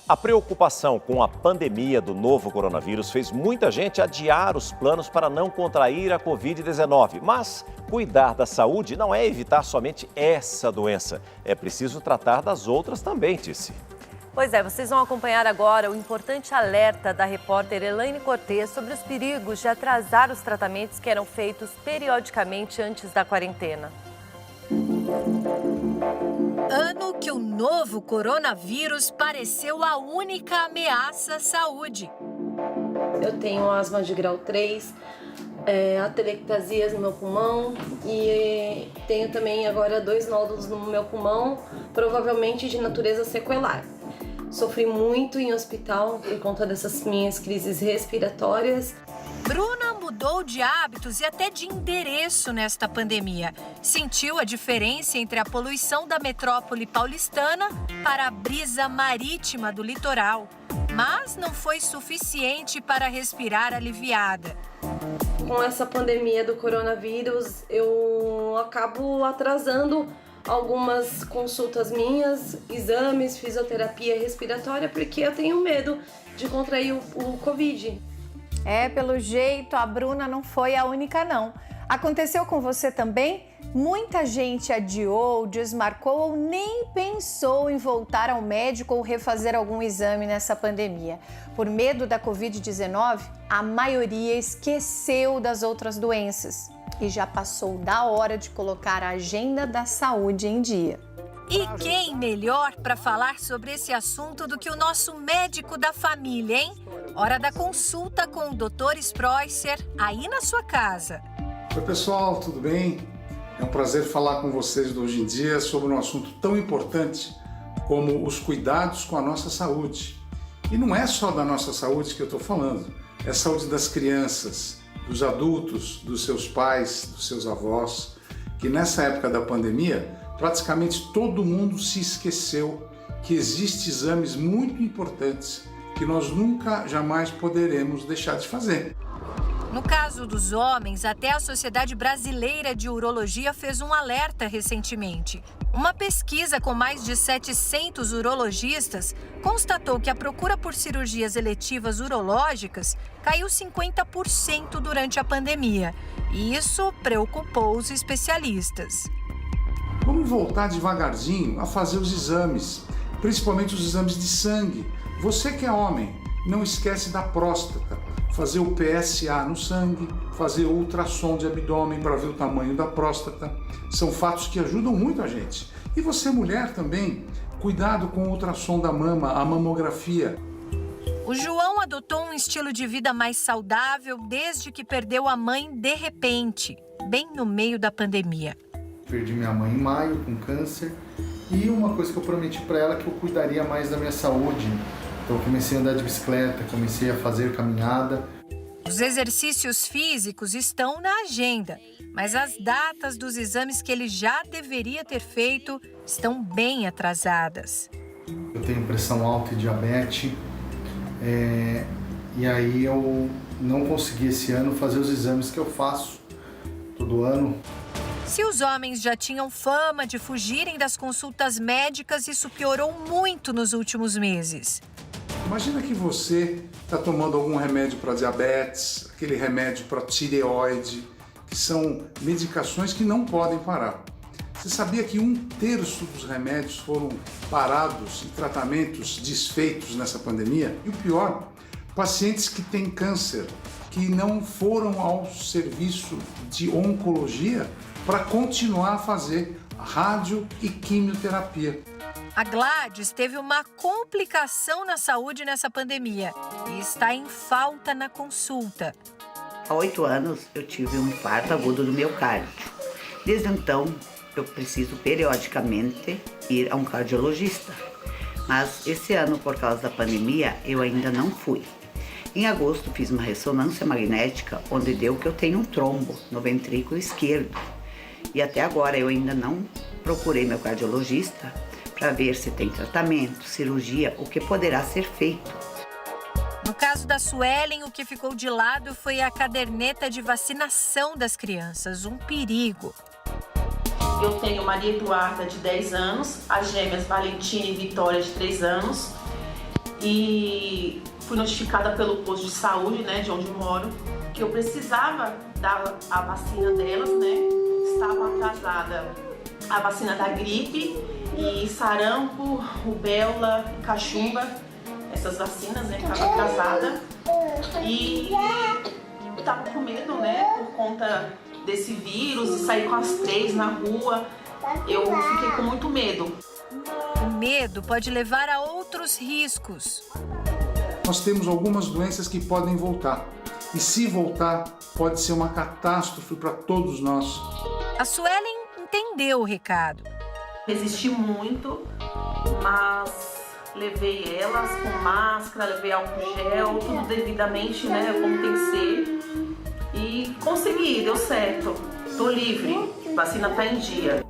A preocupação com a pandemia do novo coronavírus fez muita gente adiar os planos para não contrair a Covid-19. Mas cuidar da saúde não é evitar somente essa doença. É preciso tratar das outras também, Tice. Pois é, vocês vão acompanhar agora o importante alerta da repórter Elaine Cortez sobre os perigos de atrasar os tratamentos que eram feitos periodicamente antes da quarentena. Ano que o novo coronavírus pareceu a única ameaça à saúde. Eu tenho asma de grau 3, atelectasias no meu pulmão e tenho também agora 2 nódulos no meu pulmão, provavelmente de natureza sequelar. Sofri muito em hospital por conta dessas minhas crises respiratórias. Bruna mudou de hábitos e até de endereço nesta pandemia. Sentiu a diferença entre a poluição da metrópole paulistana para a brisa marítima do litoral. Mas não foi suficiente para respirar aliviada. Com essa pandemia do coronavírus, eu acabo atrasando algumas consultas minhas, exames, fisioterapia respiratória, porque eu tenho medo de contrair o Covid. Pelo jeito, a Bruna não foi a única, não. Aconteceu com você também? Muita gente adiou, desmarcou ou nem pensou em voltar ao médico ou refazer algum exame nessa pandemia. Por medo da Covid-19, a maioria esqueceu das outras doenças e já passou da hora de colocar a agenda da saúde em dia. E quem melhor para falar sobre esse assunto do que o nosso médico da família, hein? Hora da consulta com o Dr. Spreusser, aí na sua casa. Oi, pessoal, tudo bem? É um prazer falar com vocês hoje em dia sobre um assunto tão importante como os cuidados com a nossa saúde. E não é só da nossa saúde que eu estou falando, é a saúde das crianças, dos adultos, dos seus pais, dos seus avós, que nessa época da pandemia, praticamente todo mundo se esqueceu que existem exames muito importantes que nós nunca, jamais poderemos deixar de fazer. No caso dos homens, até a Sociedade Brasileira de Urologia fez um alerta recentemente. Uma pesquisa com mais de 700 urologistas constatou que a procura por cirurgias eletivas urológicas caiu 50% durante a pandemia. E isso preocupou os especialistas. Vamos voltar devagarzinho a fazer os exames, principalmente os exames de sangue. Você que é homem, não esquece da próstata, fazer o PSA no sangue, fazer o ultrassom de abdômen para ver o tamanho da próstata. São fatos que ajudam muito a gente. E você, mulher, também, cuidado com o ultrassom da mama, a mamografia. O João adotou um estilo de vida mais saudável desde que perdeu a mãe de repente, bem no meio da pandemia. Perdi minha mãe em maio com câncer e uma coisa que eu prometi para ela é que eu cuidaria mais da minha saúde. Então eu comecei a andar de bicicleta, comecei a fazer caminhada. Os exercícios físicos estão na agenda, mas as datas dos exames que ele já deveria ter feito estão bem atrasadas. Eu tenho pressão alta e diabetes, e aí eu não consegui esse ano fazer os exames que eu faço todo ano. Se os homens já tinham fama de fugirem das consultas médicas, isso piorou muito nos últimos meses. Imagina que você está tomando algum remédio para diabetes, aquele remédio para tireoide, que são medicações que não podem parar. Você sabia que 1/3 dos remédios foram parados e tratamentos desfeitos nessa pandemia? E o pior, pacientes que têm câncer, que não foram ao serviço de oncologia para continuar a fazer rádio e quimioterapia. A Gladys teve uma complicação na saúde nessa pandemia e está em falta na consulta. Há 8 anos eu tive um infarto agudo do miocárdio. Desde então, eu preciso periodicamente ir a um cardiologista. Mas esse ano, por causa da pandemia, eu ainda não fui. Em agosto, fiz uma ressonância magnética, onde deu que eu tenho um trombo no ventrículo esquerdo. E até agora eu ainda não procurei meu cardiologista para ver se tem tratamento, cirurgia, o que poderá ser feito. No caso da Suelen, o que ficou de lado foi a caderneta de vacinação das crianças, um perigo. Eu tenho Maria Eduarda, de 10 anos, as gêmeas Valentina e Vitória, de 3 anos. e fui notificada pelo posto de saúde, né, de onde eu moro, que eu precisava dar a vacina delas, né? Estava atrasada a vacina da gripe e sarampo, rubéola, cachumba, essas vacinas, né? Estava atrasada e eu estava com medo, né? Por conta desse vírus e sair com as 3 na rua, eu fiquei com muito medo. O medo pode levar a outros riscos. Nós temos algumas doenças que podem voltar. E se voltar, pode ser uma catástrofe para todos nós. A Suelen entendeu o recado. Resisti muito, mas levei elas com máscara, levei álcool gel, tudo devidamente, né, como tem que ser. E consegui, deu certo. Tô livre, a vacina tá em dia.